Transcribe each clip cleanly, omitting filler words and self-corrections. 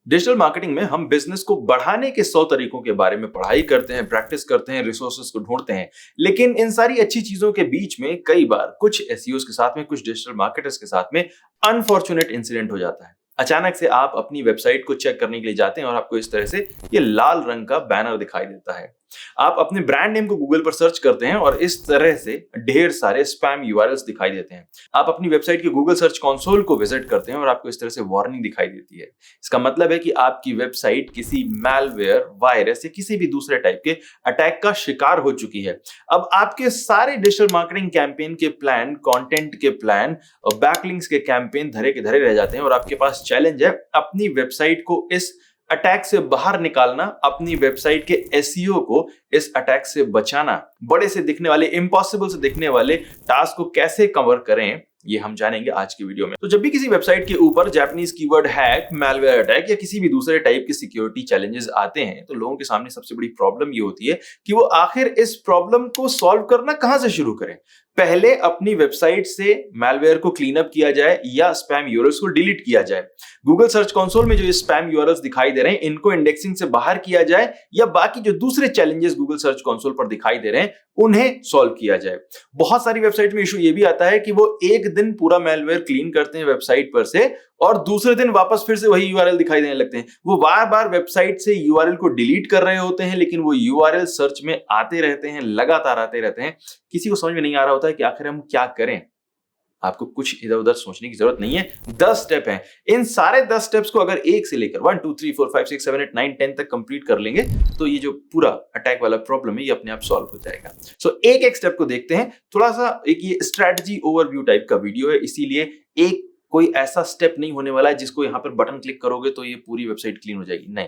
Digital marketing में हम business को बढ़ाने के 100 तरीकों के बारे में पढ़ाई करते हैं, प्रैक्टिस करते हैं, रिसोर्सेज को ढूंढते हैं। लेकिन इन सारी अच्छी चीजों के बीच में कई बार कुछ एसईओज के साथ में, कुछ डिजिटल मार्केटर्स के साथ में अनफॉर्चुनेट इंसिडेंट हो जाता है। अचानक से आप अपनी वेबसाइट को चेक करने के लिए जाते हैं और आपको इस तरह से ये लाल रंग का बैनर दिखाई देता है। आप अपने ब्रांड नेम को गूगल पर सर्च करते हैं और इस तरह से ढेर सारे स्पैम यूआरएल्स दिखाई देते हैं। आप अपनी वेबसाइट के गूगल सर्च कंसोल को विजिट करते हैं और आपको इस तरह से वार्निंग दिखाई देती है। इसका मतलब है कि आपकी वेबसाइट किसी मैलवेयर, वायरस या किसी भी दूसरे टाइप के अटैक का शिकार हो चुकी है। अब आपके सारे डिजिटल मार्केटिंग कैंपेन के प्लान, कंटेंट के प्लान और बैकलिंक्स के कैंपेन धरे के धरे रह जाते हैं और आपके पास चैलेंज है अपनी वेबसाइट को इस अटैक से बाहर निकालना, अपनी वेबसाइट के एसईओ को इस अटैक से बचाना। बड़े से दिखने वाले, इम्पॉसिबल से दिखने वाले टास्क को कैसे कवर करें, ये हम जानेंगे आज की वीडियो में। तो जब भी किसी वेबसाइट के ऊपर Japanese keyword hack, malware attack या किसी भी दूसरे टाइप के सिक्योरिटी चैलेंजेस आते हैं तो लोगों के सामने सबसे बड़ी प्रॉब्लम ये होती है कि वो आखिर इस प्रॉब्लम को सॉल्व करना कहां से शुरू करें। पहले अपनी वेबसाइट से मैलवेयर को क्लीन अप किया जाए या स्पैम यूआरएल्स को डिलीट किया जाए। गूगल सर्च कंसोल में जो ये स्पैम यूआरएल्स दिखाई दे रहे हैं इनको इंडेक्सिंग से बाहर किया जाए या बाकी जो दूसरे चैलेंजेस गूगल सर्च कंसोल पर दिखाई दे रहे हैं उन्हें सॉल्व किया जाए। बहुत सारी वेबसाइट में इशू ये भी आता है कि वो एक दिन पूरा मैलवेयर क्लीन करते हैं वेबसाइट पर से और दूसरे दिन वापस फिर से वही यूआरएल दिखाई देने लगते हैं। वो बार बार वेबसाइट से यूआरएल को डिलीट कर रहे होते हैं लेकिन वो यूआरएल सर्च में आते रहते हैं, लगातार आते रहते हैं। किसी को समझ में नहीं आ रहा होता है कि आखिर हम क्या करें। आपको कुछ इधर उधर सोचने की जरूरत नहीं है। 10 स्टेप हैं। इन सारे 10 स्टेप्स को अगर एक से लेकर 1 2 3 4 5 6 7 8 9 10 तक कंप्लीट कर लेंगे तो ये जो पूरा अटैक वाला प्रॉब्लम है ये अपने आप सॉल्व हो जाएगा। सो एक एक स्टेप को देखते हैं। थोड़ा सा एक ये स्ट्रेटजी ओवरव्यू टाइप का वीडियो है, इसीलिए एक कोई ऐसा स्टेप नहीं होने वाला है जिसको यहां पर बटन क्लिक करोगे तो ये पूरी वेबसाइट क्लीन हो जाएगी। नहीं,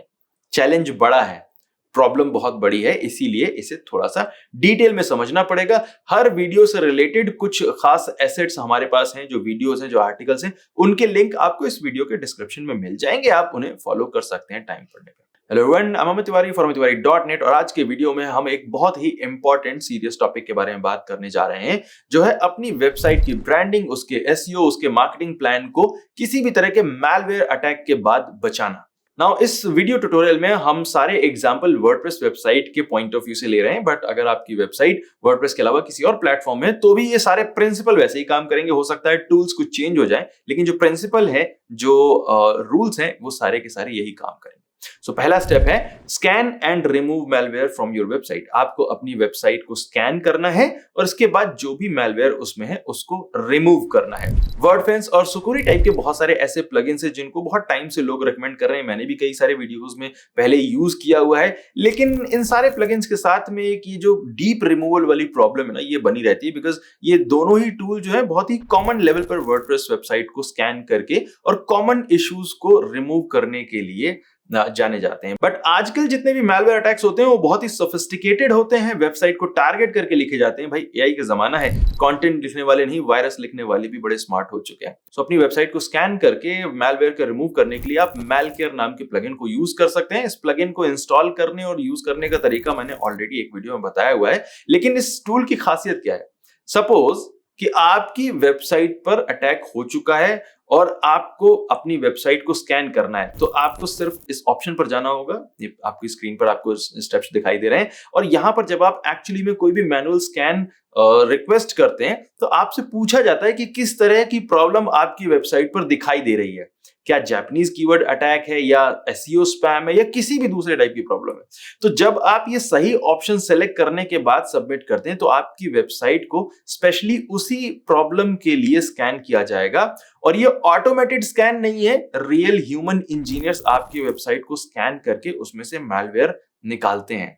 चैलेंज बड़ा है, प्रॉब्लम बहुत बड़ी है, इसीलिए इसे थोड़ा सा डिटेल में समझना पड़ेगा। हर वीडियो से रिलेटेड कुछ खास एसेट्स हमारे पास हैं, जो वीडियोस हैं, जो आर्टिकल्स हैं, उनके लिंक आपको इस वीडियो के डिस्क्रिप्शन में मिल जाएंगे। आप उन्हें फॉलो कर सकते हैं टाइम पड़ने पर। Hello everyone, I am Amit Tiwari for amittiwari.net और आज के वीडियो में हम एक बहुत ही इंपॉर्टेंट सीरियस टॉपिक के बारे में बात करने जा रहे हैं, जो है अपनी वेबसाइट की ब्रांडिंग, उसके एसईओ, उसके मार्केटिंग प्लान को किसी भी तरह के मैलवेयर अटैक के बाद बचाना। नाउ इस वीडियो ट्यूटोरियल में हम सारे एग्जांपल वर्डप्रेस वेबसाइट के पॉइंट ऑफ व्यू से ले रहे हैं, बट अगर आपकी वेबसाइट वर्डप्रेस के अलावा किसी और प्लेटफॉर्म है तो भी ये सारे प्रिंसिपल वैसे ही काम करेंगे। हो सकता है टूल्स कुछ चेंज हो जाए लेकिन जो प्रिंसिपल है, जो रूल्स हैं, वो सारे के सारे यही काम करेंगे। सो पहला स्टेप है scan and remove malware from your website. आपको अपनी वेबसाइट को स्कैन करना है और इसके बाद जो भी मैलवेयर उसमें है उसको रिमूव करना है। वर्डफेंस और सुकुरी टाइप के बहुत सारे ऐसे प्लगइन्स हैं जिनको बहुत टाइम से लोग रेकमेंड कर रहे हैं। मैंने भी कई सारे वीडियोस में पहले यूज किया हुआ है, लेकिन इन सारे प्लगइन्स के साथ में एक ये जो डीप रिमूवल वाली प्रॉब्लम है ना, ये बनी रहती है बिकॉज ये दोनों ही टूल जो है बहुत ही कॉमन लेवल पर वर्डप्रेस वेबसाइट को स्कैन करके और कॉमन इश्यूज को रिमूव करने के लिए जाने जाते हैं। बट आजकल जितने भी मैलवेयर अटैक्स होते हैं वो बहुत ही सोफिस्टिकेटेड होते हैं, वेबसाइट को टारगेट करके लिखे जाते हैं। भाई एआई का जमाना है, कंटेंट लिखने वाले नहीं, वायरस लिखने वाले भी बड़े स्मार्ट हो चुके हैं। सो अपनी वेबसाइट को स्कैन करके मैलवेयर को रिमूव करने के लिए आप मैलकेयर नाम के प्लगइन को यूज कर सकते हैं। इस प्लगइन को इंस्टॉल करने और यूज करने का तरीका मैंने ऑलरेडी एक वीडियो में बताया हुआ है, लेकिन इस टूल की खासियत क्या है? सपोज कि आपकी वेबसाइट पर अटैक हो चुका है और आपको अपनी वेबसाइट को स्कैन करना है, तो आपको सिर्फ इस ऑप्शन पर जाना होगा। ये आपकी स्क्रीन पर आपको स्टेप्स दिखाई दे रहे हैं और यहां पर जब आप एक्चुअली में कोई भी मैनुअल स्कैन रिक्वेस्ट करते हैं तो आपसे पूछा जाता है कि किस तरह की प्रॉब्लम आपकी वेबसाइट पर दिखाई दे रही है। क्या जापानीज कीवर्ड अटैक है या एसईओ स्पैम है या किसी भी दूसरे टाइप की प्रॉब्लम है। तो जब आप ये सही ऑप्शन सेलेक्ट करने के बाद सबमिट करते हैं तो आपकी वेबसाइट को स्पेशली उसी प्रॉब्लम के लिए स्कैन किया जाएगा और ये ऑटोमेटेड स्कैन नहीं है, रियल ह्यूमन इंजीनियर्स आपकी वेबसाइट को स्कैन करके उसमें से मैलवेयर निकालते हैं।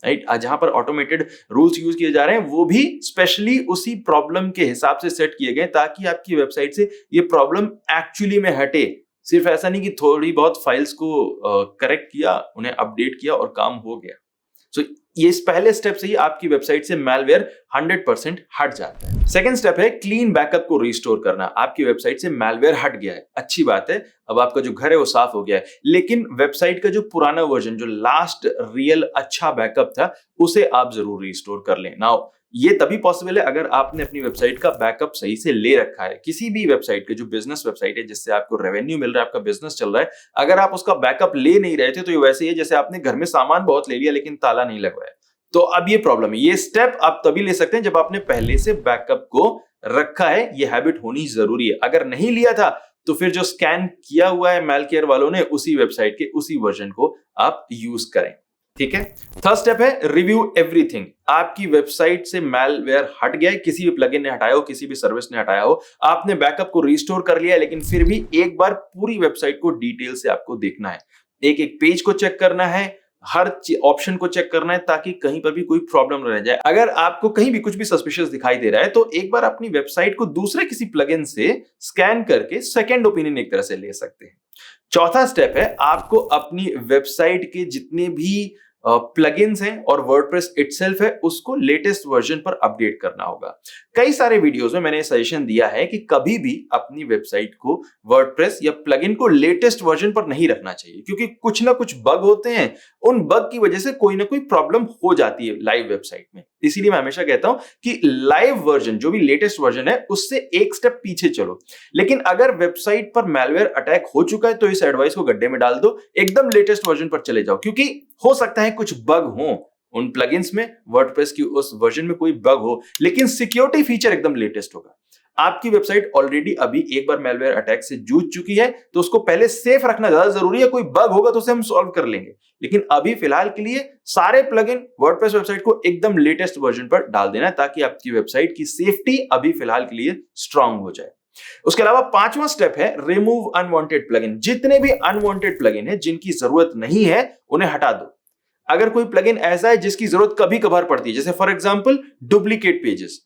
राइट, जहां पर ऑटोमेटेड रूल्स यूज किए जा रहे हैं वो भी स्पेशली उसी प्रॉब्लम के हिसाब से सेट किए गए ताकि आपकी वेबसाइट से ये प्रॉब्लम एक्चुअली में हटे। सिर्फ ऐसा नहीं कि थोड़ी बहुत फाइल्स को करेक्ट किया, उन्हें अपडेट किया और काम हो गया। सो ये इस पहले स्टेप से ही आपकी वेबसाइट से मैलवेयर 100% हट जाता है। सेकंड स्टेप है क्लीन बैकअप को रिस्टोर करना। आपकी वेबसाइट से मैलवेयर हट गया है, अच्छी बात है, अब आपका जो घर है वो साफ हो गया है, लेकिन वेबसाइट का जो पुराना वर्जन, जो लास्ट रियल अच्छा बैकअप था, उसे आप जरूर रिस्टोर कर लें। नाउ ये तभी पॉसिबल है अगर आपने अपनी वेबसाइट का बैकअप सही से ले रखा है। किसी भी वेबसाइट के जो बिजनेस वेबसाइट है जिससे आपको रेवेन्यू मिल रहा है, आपका बिजनेस चल रहा है, अगर आप उसका बैकअप ले नहीं रहे थे तो ये वैसे ही है जैसे आपने घर में सामान बहुत ले लिया लेकिन ताला नहीं लगवाया। तो अब ये प्रॉब्लम है। ये स्टेप आप तभी ले सकते हैं जब आपने पहले से बैकअप को रखा है। ये हैबिट होनी जरूरी है। अगर नहीं लिया था तो फिर जो स्कैन किया हुआ है मैलकेयर वालों ने उसी वेबसाइट के उसी वर्जन को आप यूज करें। ठीक है। थर्ड स्टेप है रिव्यू एवरीथिंग। आपकी वेबसाइट से मैलवेयर हट गया है, किसी भी प्लगइन ने हटाया हो, किसी भी सर्विस ने हटाया हो, आपने बैकअप को रिस्टोर कर लिया है, लेकिन फिर भी एक बार पूरी वेबसाइट को डिटेल से आपको देखना है। एक एक पेज को चेक करना है, हर ऑप्शन को चेक करना है ताकि कहीं पर भी कोई प्रॉब्लम न रह जाए। अगर आपको कहीं भी कुछ भी सस्पिशियस दिखाई दे रहा है तो एक बार अपनी वेबसाइट को दूसरे किसी प्लगइन से स्कैन करके सेकंड ओपिनियन एक तरह से ले सकते हैं। चौथा स्टेप है आपको अपनी वेबसाइट के जितने भी प्लगइन्स हैं और वर्डप्रेस इटसेल्फ है उसको लेटेस्ट वर्जन पर अपडेट करना होगा। कई सारे वीडियोस में मैंने सजेशन दिया है कि कभी भी अपनी वेबसाइट को वर्डप्रेस या प्लगइन को लेटेस्ट वर्जन पर नहीं रखना चाहिए, क्योंकि कुछ ना कुछ बग होते हैं। उन बग की वजह से कोई ना कोई प्रॉब्लम हो जाती है लाइव वेबसाइट में। इसीलिए मैं हमेशा कहता हूं कि लाइव वर्जन जो भी लेटेस्ट वर्जन है उससे एक स्टेप पीछे चलो। लेकिन अगर वेबसाइट पर मैलवेयर अटैक हो चुका है तो इस एडवाइस को गड्ढे में डाल दो, एकदम लेटेस्ट वर्जन पर चले जाओ, क्योंकि हो सकता है कुछ बग हो उन प्लगइन्स में, वर्डप्रेस की उस वर्जन में कोई बग हो, लेकिन सिक्योरिटी फीचर एकदम लेटेस्ट होगा। आपकी वेबसाइट ऑलरेडी अभी एक बार मैलवेयर अटैक से जूझ चुकी है तो उसको पहले सेफ रखना ज्यादा जरूरी है। कोई बग होगा तो उसे हम सॉल्व कर लेंगे, लेकिन अभी फिलहाल के लिए सारे प्लगइन वर्डप्रेस वेबसाइट को एकदम लेटेस्ट वर्जन पर डाल देना है ताकि आपकी वेबसाइट की सेफ्टी अभी फिलहाल के लिए स्ट्रांग हो जाए। उसके अलावा पांचवा स्टेप है रिमूव अनवांटेड प्लगइन। जितने भी अनवांटेड प्लगइन है जिनकी जरूरत नहीं है उन्हें हटा दो। अगर कोई प्लगइन ऐसा है जिसकी जरूरत कभी कभार पड़ती है, जैसे फॉर एग्जांपल डुप्लीकेट पेजेस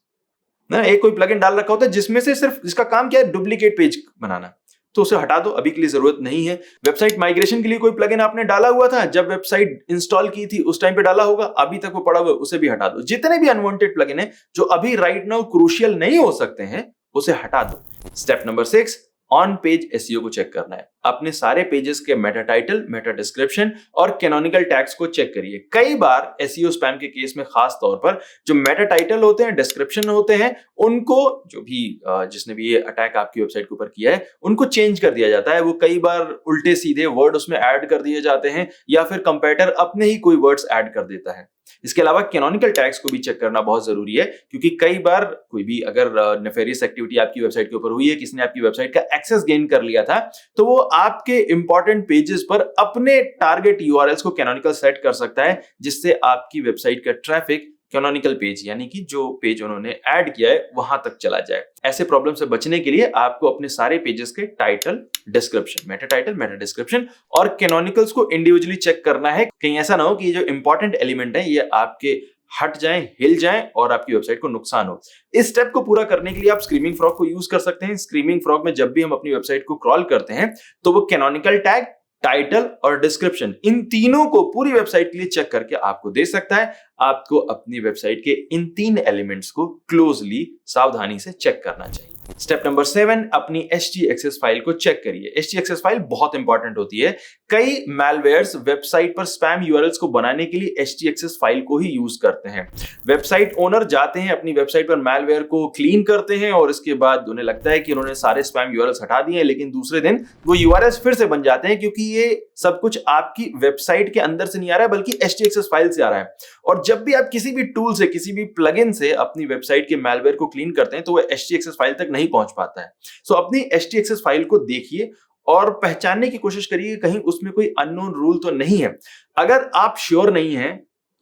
ना, एक कोई प्लगइन डाल रखा होता है जिसमें से सिर्फ जिसका काम क्या है डुप्लीकेट पेज बनाना, तो उसे हटा दो, अभी के लिए जरूरत नहीं है। वेबसाइट माइग्रेशन के लिए कोई प्लगइन आपने डाला हुआ था, जब वेबसाइट इंस्टॉल की थी उस टाइम पे डाला होगा, अभी तक वो पड़ा हुआ, उसे भी हटा दो। जितने भी अनवांटेड प्लगइन है जो अभी राइट नाउ क्रूशियल नहीं हो सकते हैं उसे हटा दो। Step number 6, on page SEO को चेक करना है। अपने सारे पेजेस के मेटा टाइटल, मेटा डिस्क्रिप्शन और कैनोनिकल टैग्स को चेक करिए। कई बार एसईओ स्पैम के केस में खास तौर पर जो मेटा टाइटल होते हैं, डिस्क्रिप्शन होते हैं, उनको जो भी जिसने भी ये अटैक आपकी वेबसाइट के ऊपर किया है उनको चेंज कर दिया जाता है। वो कई बार उल्टे सीधे वर्ड उसमें ऐड कर दिए जाते हैं या फिर कंपेटिटर अपने ही कोई वर्ड्स ऐड कर देता है। इसके अलावा कैनोनिकल टैग्स को भी चेक करना बहुत जरूरी है, क्योंकि कई बार कोई भी अगर नेफेरियस एक्टिविटी आपकी वेबसाइट के ऊपर हुई है, किसी ने आपकी वेबसाइट का एक्सेस गेन कर लिया था, तो वो आपके इंपॉर्टेंट पेजेस पर अपने टारगेट यूआरएल्स को कैनोनिकल सेट कर सकता है, जिससे आपकी वेबसाइट का ट्रैफिक कैनोनिकल पेज यानी कि जो पेज उन्होंने ऐड किया है वहां तक चला जाए। ऐसे प्रॉब्लम से बचने के लिए आपको अपने सारे पेजेस के title, description, Meta title, Meta description और कैनोनिकल्स को इंडिविजुअली चेक करना है। कहीं ऐसा ना हो कि ये जो इंपॉर्टेंट एलिमेंट है ये आपके हट जाएं, हिल जाएं और आपकी वेबसाइट को नुकसान हो। इस स्टेप को पूरा करने के लिए आप स्क्रीमिंग फ्रॉग को यूज कर सकते हैं। स्क्रीमिंग फ्रॉग में जब भी हम अपनी वेबसाइट को क्रॉल करते हैं तो वो कैनोनिकल टैग, टाइटल और डिस्क्रिप्शन, इन तीनों को पूरी वेबसाइट के लिए चेक करके आपको दे सकता है। आपको अपनी वेबसाइट के इन 3 एलिमेंट्स को क्लोजली, सावधानी से चेक करना चाहिए। स्टेप नंबर 7, अपनी htaccess फाइल को चेक करिए। htaccess फाइल बहुत इंपॉर्टेंट होती है। कई मैलवेयर्स वेबसाइट पर स्पैम यूआरएल्स को बनाने के लिए htaccess फाइल को ही यूज करते हैं। वेबसाइट ओनर जाते हैं अपनी वेबसाइट पर मैलवेयर को क्लीन करते हैं और इसके बाद उन्हें लगता है कि उन्होंने सारे स्पैम यूआरएल्स हटा दिए हैं, लेकिन दूसरे दिन वो यूआरएल्स फिर से बन जाते हैं, क्योंकि ये सब कुछ आपकी वेबसाइट के अंदर से नहीं आ रहा है बल्कि htaccess फाइल से आ रहा है। और जब भी आप किसी भी टूल से, किसी भी प्लगइन से अपनी वेबसाइट के मैलवेयर को क्लीन करते हैं तो वो htaccess फाइल तक नहीं पहुंच पाता है। सो अपनी htaccess फाइल को देखिए और पहचानने की कोशिश करिए कहीं उसमें कोई अननोन रूल तो नहीं है। अगर आप श्योर नहीं है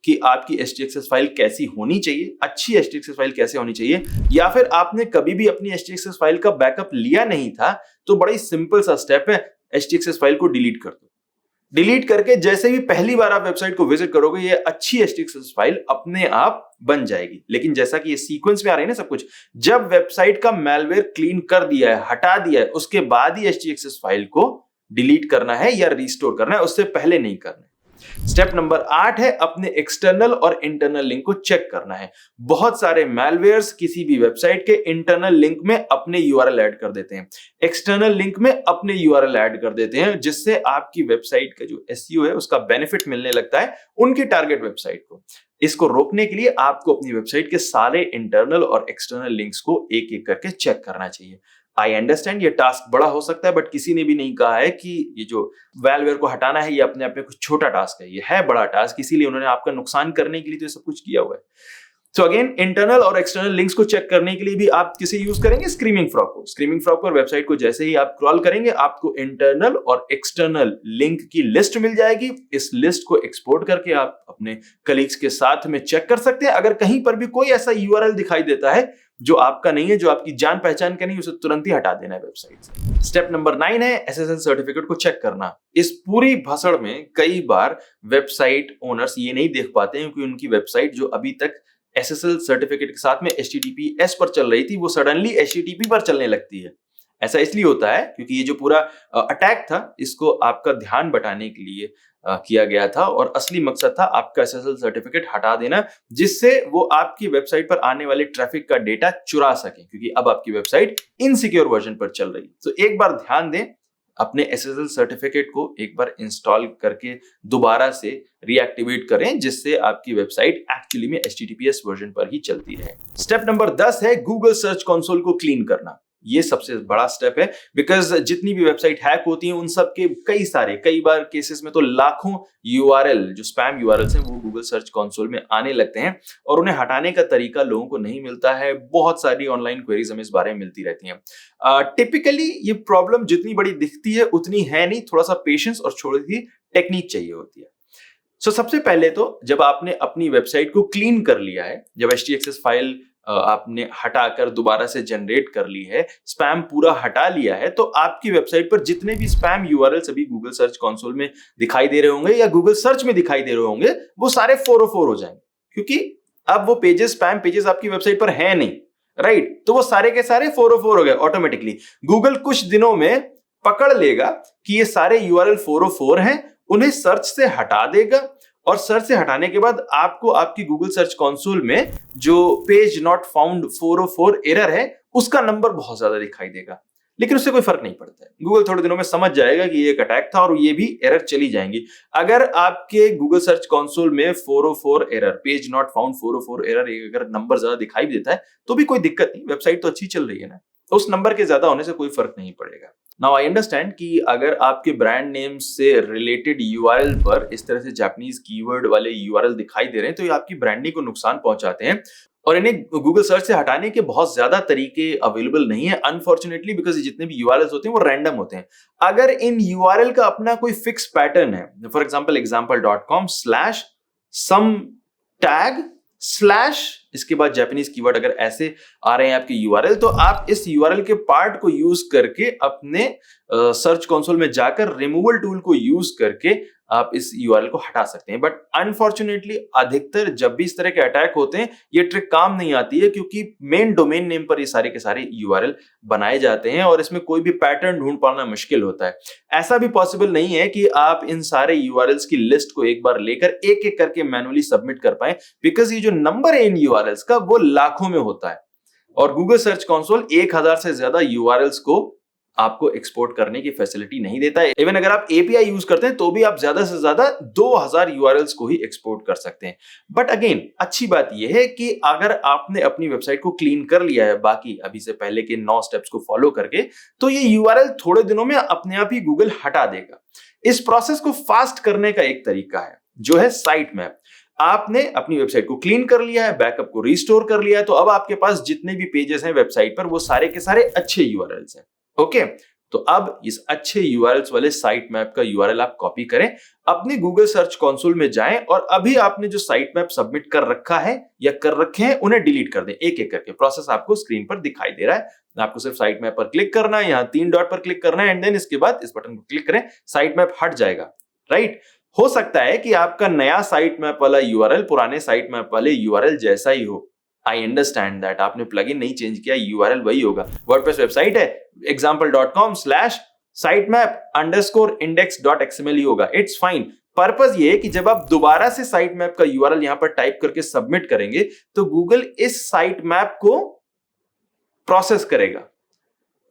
कि आपकी htaccess फाइल कैसी होनी चाहिए, अच्छी htaccess फाइल कैसे होनी चाहिए, या फिर आपने कभी भी अपनी htaccess फाइल का बैकअप लिया नहीं था, तो बड़ा ही सिंपल सा स्टेप है, htaccess फाइल को डिलीट कर दो। डिलीट करके जैसे भी पहली बार आप वेबसाइट को विजिट करोगे ये अच्छी htaccess फाइल अपने आप बन जाएगी। लेकिन जैसा कि ये सीक्वेंस में आ रही है ना सब कुछ, जब वेबसाइट का मैलवेयर क्लीन कर दिया है, हटा दिया है, उसके बाद ही htaccess फाइल को डिलीट करना है या रिस्टोर करना है, उससे पहले नहीं करना है। स्टेप नंबर 8 है अपने एक्सटर्नल और इंटरनल लिंक को चेक करना है। बहुत सारे मैलवेयर्स किसी भी वेबसाइट के इंटरनल लिंक में अपने यूआरएल ऐड कर देते हैं, एक्सटर्नल लिंक में अपने यूआरएल ऐड कर देते हैं, जिससे आपकी वेबसाइट का जो एसईओ है उसका बेनिफिट मिलने लगता है उनकी टारगेट वेबसाइट को। इसको रोकने के लिए आपको अपनी वेबसाइट के सारे इंटरनल और एक्सटर्नल लिंक्स को एक एक करके चेक करना चाहिए। आई अंडरस्टैंड ये टास्क बड़ा हो सकता है, बट किसी ने भी नहीं कहा है कि ये जो वेलवेयर को हटाना है ये अपने आप में कुछ छोटा टास्क है, ये है बड़ा टास्क, इसीलिए उन्होंने आपका नुकसान करने के लिए तो सब कुछ किया हुआ है। सो अगेन, इंटरनल और एक्सटर्नल लिंक्स को चेक करने के लिए भी आप किसे यूज करेंगे? स्क्रीमिंग फ्रॉग को। स्क्रीमिंग फ्रॉग पर वेबसाइट को जैसे ही आप क्रॉल करेंगे आपको इंटरनल और एक्सटर्नल लिंक की लिस्ट मिल जाएगी। इस लिस्ट को एक्सपोर्ट करके आप अपने कलीग्स के साथ में चेक कर सकते हैं। अगर कहीं पर भी कोई ऐसा यूआरएल दिखाई देता है जो आपका नहीं है, जो आपकी जान पहचान का नहीं, उसे तुरंत ही हटा देना है वेबसाइट से। स्टेप नंबर 9 है एसएसएल सर्टिफिकेट को चेक करना। इस पूरी भसड़ में कई बार वेबसाइट ओनर्स ये नहीं देख पाते हैं कि उनकी वेबसाइट जो अभी तक एसएसएल सर्टिफिकेट के साथ में HTTPS पर चल रही थी वो सडनली HTTP पर चलने लगती है। ऐसा इसलिए होता है क्योंकि ये जो पूरा अटैक था इसको आपका ध्यान बटाने के लिए किया गया था, और असली मकसद था आपका एसएसएल सर्टिफिकेट हटा देना, जिससे वो आपकी वेबसाइट पर आने वाले ट्रैफिक का डेटा चुरा सके, क्योंकि अब आपकी वेबसाइट इनसिक्योर वर्जन पर चल रही है। तो एक बार ध्यान दें, अपने एसएसएल सर्टिफिकेट को एक बार इंस्टॉल करके दोबारा से रीएक्टिवेट करें, जिससे आपकी वेबसाइट एक्चुअली में HTTPS वर्जन पर ही चलती रहे। स्टेप नंबर 10 है गूगल सर्च कंसोल को क्लीन करना। ये सबसे बड़ा स्टेप है, बिकॉज जितनी भी वेबसाइट हैक होती हैं उन सब के कई बार केसेस में तो लाखों यूआरएल जो स्पैम यूआरएल्स हैं वो गूगल सर्च कंसोल में आने लगते हैं, और उन्हें हटाने का तरीका लोगों को नहीं मिलता है। बहुत सारी ऑनलाइन क्वेरीज हमें इस बारे में मिलती रहती हैं। टिपिकली ये प्रॉब्लम जितनी बड़ी दिखती है उतनी है नहीं, थोड़ा सा पेशेंस और थोड़ी सी टेक्निक चाहिए होती है। सबसे पहले तो जब आपने अपनी वेबसाइट को क्लीन कर लिया है, जब htaccess फाइल आपने हटाकर दोबारा से जनरेट कर ली है, स्पैम पूरा हटा लिया है, तो आपकी वेबसाइट पर जितने भी स्पैम यूआरएल्स अभी गूगल सर्च कंसोल में दिखाई दे रहे होंगे या गूगल सर्च में दिखाई दे रहे होंगे, वो सारे 404 हो जाएंगे, क्योंकि अब वो पेजेस, स्पैम पेजेस आपकी वेबसाइट पर है नहीं, राइट? तो वो सारे के सारे 404 हो गए ऑटोमेटिकली। गूगल कुछ दिनों में पकड़ लेगा कि ये सारे यूआरएल 404 हैं, उन्हें सर्च से हटा देगा, और सर्च से हटाने के बाद आपको आपकी गूगल सर्च कंसोल में जो पेज नॉट फाउंड 404 एरर है उसका नंबर बहुत ज्यादा दिखाई देगा। लेकिन उससे कोई फर्क नहीं पड़ता है, गूगल थोड़े दिनों में समझ जाएगा कि ये एक अटैक था और ये भी एरर चली जाएंगी। अगर आपके गूगल सर्च कंसोल में 404 error, page not found 404 error, अगर नंबर ज्यादा दिखाई देता है तो भी कोई दिक्कत नहीं, वेबसाइट तो अच्छी चल रही है ना, तो उस नंबर के ज्यादा होने से कोई फर्क नहीं पड़ेगा। नाउ आई अंडरस्टैंड कि अगर आपके ब्रांड नेम से रिलेटेड यूआरएल पर इस तरह से जापानीज कीवर्ड वाले यूआरएल दिखाई दे रहे हैं तो ये आपकी ब्रांडिंग को नुकसान पहुंचाते हैं, और इन्हें गूगल सर्च से हटाने के बहुत ज्यादा तरीके अवेलेबल नहीं है अनफॉर्चुनेटली, बिकॉज जितने भी यूआरएल्स होते हैं वो रैंडम होते हैं। अगर इन यूआरएल का अपना कोई फिक्स पैटर्न है, फॉर एग्जाम्पल example.com/some tag/ इसके बाद जापानीज कीवर्ड, अगर ऐसे आ रहे हैं आपके यूआरएल, तो आप इस यूआरएल के पार्ट को यूज करके अपने सर्च कंसोल में जाकर रिमूवल टूल को यूज करके आप इस यूआरएल को हटा सकते हैं। बट अनफॉर्चुनेटली अधिकतर जब भी इस तरह के अटैक होते हैं ये ट्रिक काम नहीं आती है, क्योंकि मेन डोमेन नेम पर ये सारे के सारे यूआरएल बनाए जाते हैं और इसमें कोई भी पैटर्न ढूंढ पाना मुश्किल होता है। ऐसा भी पॉसिबल नहीं है कि आप इन सारे यूआरएल्स की लिस्ट को एक बार लेकर एक एक करके मैनुअली सबमिट कर पाए, बिकॉज ये जो नंबर है इन यूआरएल्स का वो लाखों में होता है, और गूगल सर्च कंसोल 1000 से ज्यादा यूआरएल्स को आपको एक्सपोर्ट करने की फैसिलिटी नहीं देता है। इवन अगर आप एपीआई यूज करते हैं तो भी आप ज्यादा से ज्यादा 2000 यूआरएल्स को ही एक्सपोर्ट कर सकते हैं। बट अगेन अच्छी बात यह है कि अगर आपने अपनी वेबसाइट को क्लीन कर लिया है बाकी अभी से पहले के 9 स्टेप्स को फॉलो करके, तो ये यूआरएल थोड़े दिनों में अपने आप ही गूगल हटा देगा। इस प्रोसेस को फास्ट करने का एक तरीका है जो है साइट मैप। आपने अपनी वेबसाइट को क्लीन कर लिया है, बैकअप को रिस्टोर कर लिया है, तो अब आपके पास जितने भी पेजेस हैं वेबसाइट पर वो सारे के सारे अच्छे यूआरएल्स हैं। ओके, तो अब इस अच्छे यूआरएल्स वाले साइट मैप का यूआरएल आप कॉपी करें, अपने गूगल सर्च कंसोल में जाएं और अभी आपने जो साइट मैप सबमिट कर रखा है या कर रखे हैं उन्हें डिलीट कर दें एक एक करके। प्रोसेस आपको स्क्रीन पर दिखाई दे रहा है, आपको सिर्फ साइट मैप पर क्लिक करना है, यहाँ 3 डॉट पर क्लिक करना है एंड देन इसके बाद इस बटन को क्लिक करें, साइट मैप हट जाएगा, राइट? हो सकता है कि आपका नया साइट मैप वाला यूआरएल पुराने साइट मैप वाले यूआरएल जैसा ही हो। आई अंडरस्टैंड दैट, आपने प्लगइन नहीं चेंज किया, यूआरएल वही होगा। वर्डप्रेस वेबसाइट है, example.com/sitemap_index.xml ही होगा, इट्स फाइन। पर्पस ये है कि जब आप दोबारा से साइट मैप का यूआरएल यहां पर टाइप करके सबमिट करेंगे तो गूगल इस साइट मैप को प्रोसेस करेगा।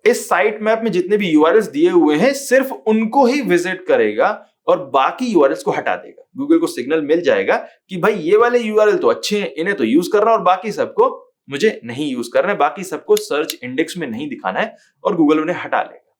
इस साइट मैप में जितने भी यूआरएल्स दिए हुए हैं सिर्फ उनको ही विजिट करेगा और बाकी यूआरएल्स को हटा देगा। गूगल को सिग्नल मिल जाएगा कि भाई ये वाले यूआरएल तो अच्छे हैं, इन्हें तो यूज करना और बाकी सबको मुझे नहीं यूज करना है, बाकी सबको सर्च इंडेक्स में नहीं दिखाना है, और गूगल उन्हें हटा लेगा।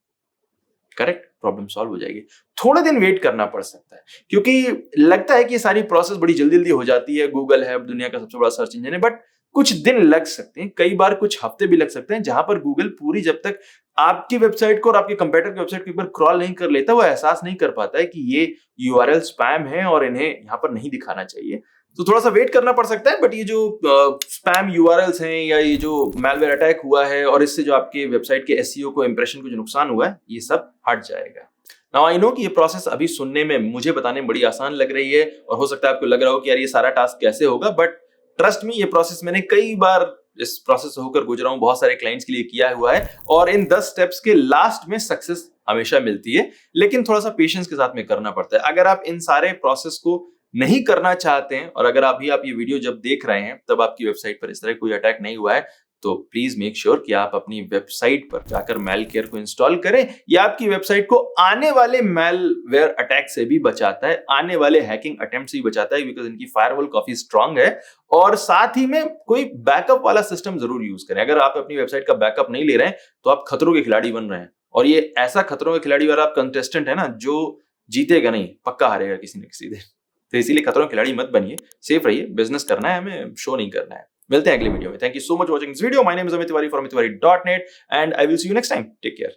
करेक्ट, प्रॉब्लम सॉल्व हो जाएगी। थोड़े दिन वेट करना पड़ सकता है क्योंकि लगता है कि ये सारी प्रोसेस बड़ी जल्दी जल्दी हो जाती है, गूगल है अब दुनिया का सबसे बड़ा सर्च इंजन है, बट कुछ दिन लग सकते हैं, कई बार कुछ हफ्ते भी लग सकते हैं, जहां पर गूगल पूरी जब तक आपकी वेबसाइट को और आपके कंपेटिटर की वेबसाइट को एक बार क्रॉल नहीं कर लेता, वो एहसास नहीं कर पाता है कि ये यूआरएल स्पैम है और इन्हें यहां पर नहीं दिखाना चाहिए। तो थोड़ा सा वेट करना पड़ सकता है, बट ये जो स्पैम यूआरएल्स हैं या ये जो मैलवेयर अटैक हुआ है और इससे जो आपके वेबसाइट के एसईओ को, इंप्रेशन को जो नुकसान हुआ है, ये सब हट जाएगा। नाउ आई नो कि ये प्रोसेस अभी सुनने में, मुझे बताने में बड़ी आसान लग रही है और हो सकता है आपको लग रहा हो कि यार ये सारा टास्क कैसे होगा, बट ट्रस्ट मी, ये प्रोसेस मैंने कई बार इस प्रोसेस से होकर गुजरा हूं, बहुत सारे क्लाइंट्स के लिए किया हुआ है और इन 10 स्टेप्स के लास्ट में सक्सेस हमेशा मिलती है, लेकिन थोड़ा सा पेशेंस के साथ में करना पड़ता है। अगर आप इन सारे प्रोसेस को नहीं करना चाहते हैं और अगर अभी आप ये वीडियो जब देख रहे हैं तब आपकी वेबसाइट पर इस तरह कोई अटैक नहीं हुआ है, तो प्लीज मेक श्योर कि आप अपनी वेबसाइट पर जाकर मैलकेयर को इंस्टॉल करें। यह आपकी वेबसाइट को आने वाले मैलवेयर अटैक से भी बचाता है, आने वाले हैकिंग अटेम्प्ट से भी बचाता है, बिकॉज इनकी फायरवॉल काफी स्ट्रांग है। और साथ ही में कोई बैकअप वाला सिस्टम जरूर यूज करें। अगर आप अपनी वेबसाइट का बैकअप नहीं ले रहे हैं तो आप खतरों के खिलाड़ी बन रहे हैं, और ये ऐसा खतरों के खिलाड़ी वाला आप कंटेस्टेंट है ना जो जीतेगा नहीं, पक्का हारेगा किसी न किसी दिन। तो इसीलिए खतरों के खिलाड़ी मत बनिए, सेफ रहिए। बिजनेस करना है हमें, शो नहीं करना है। मिलते हैं अगले वीडियो में। Thank you so much watching this video. My name is Amit Tiwari from tiwari.net and I will see you next time. Take care.